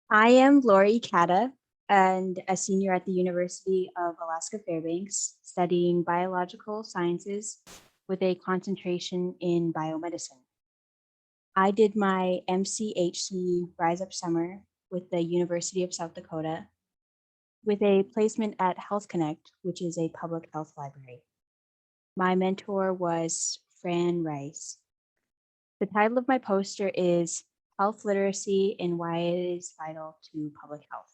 I am Laura Ekada and a senior at the University of Alaska Fairbanks studying biological sciences with a concentration in biomedicine. I did my MCHC Rise Up Summer with the University of South Dakota with a placement at Health Connect, which is a public health library. My mentor was Fran Rice. The title of my poster is Health Literacy and Why It is Vital to Public Health.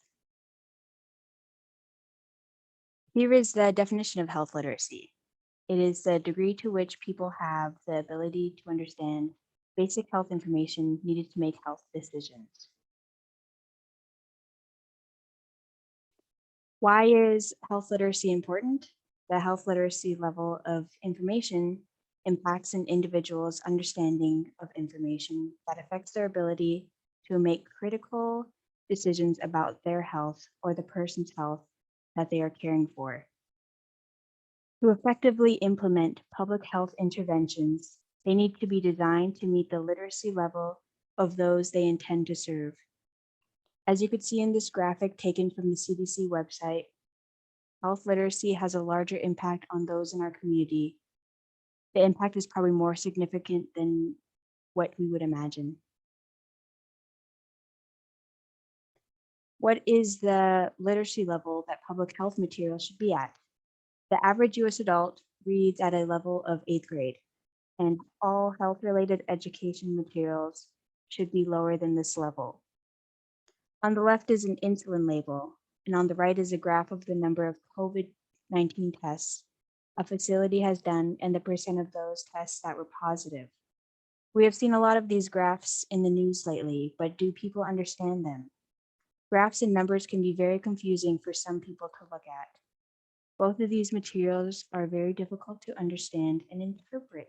Here is the definition of health literacy. It is the degree to which people have the ability to understand basic health information needed to make health decisions. Why is health literacy important? The health literacy level of information impacts an individual's understanding of information that affects their ability to make critical decisions about their health or the person's health that they are caring for. To effectively implement public health interventions, they need to be designed to meet the literacy level of those they intend to serve. As you could see in this graphic taken from the CDC website, health literacy has a larger impact on those in our community. The impact is probably more significant than what we would imagine. What is the literacy level that public health materials should be at? The average US adult reads at a level of 8th grade, and all health-related education materials should be lower than this level. On the left is an insulin label, and on the right is a graph of the number of COVID-19 tests a facility has done and the percent of those tests that were positive. We have seen a lot of these graphs in the news lately, but do people understand them? Graphs and numbers can be very confusing for some people to look at. Both of these materials are very difficult to understand and interpret.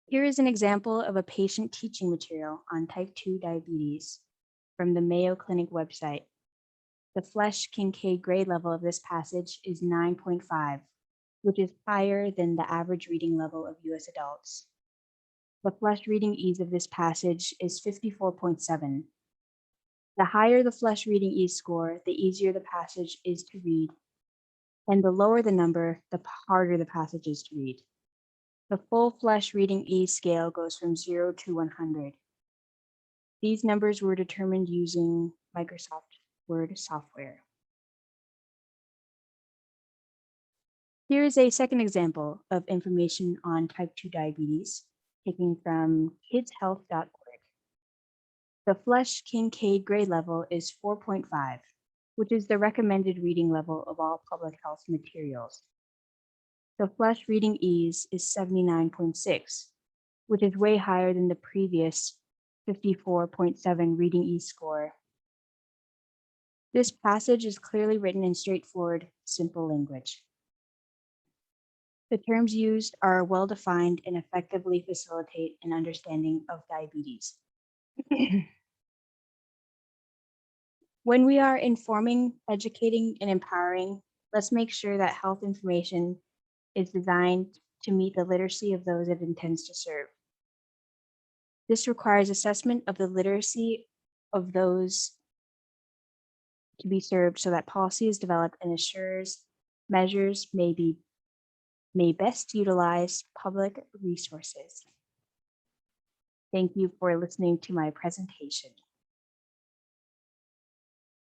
Here is an example of a patient teaching material on type 2 diabetes from the Mayo Clinic website. The Flesch-Kincaid grade level of this passage is 9.5, which is higher than the average reading level of US adults. The Flesch reading ease of this passage is 54.7. The higher the Flesch reading ease score, the easier the passage is to read, and the lower the number, the harder the passage is to read. The full Flesch reading ease scale goes from 0 to 100. These numbers were determined using Microsoft Word software. Here is a second example of information on type 2 diabetes, taken from kidshealth.org. The Flesch-Kincaid grade level is 4.5, which is the recommended reading level of all public health materials. The Flesch reading ease is 79.6, which is way higher than the previous 54.7 reading ease score. This passage is clearly written in straightforward, simple language. The terms used are well-defined and effectively facilitate an understanding of diabetes. When we are informing, educating, and empowering, let's make sure that health information is designed to meet the literacy of those it intends to serve. This requires assessment of the literacy of those to be served so that policy is developed and assures measures may best utilize public resources. Thank you for listening to my presentation.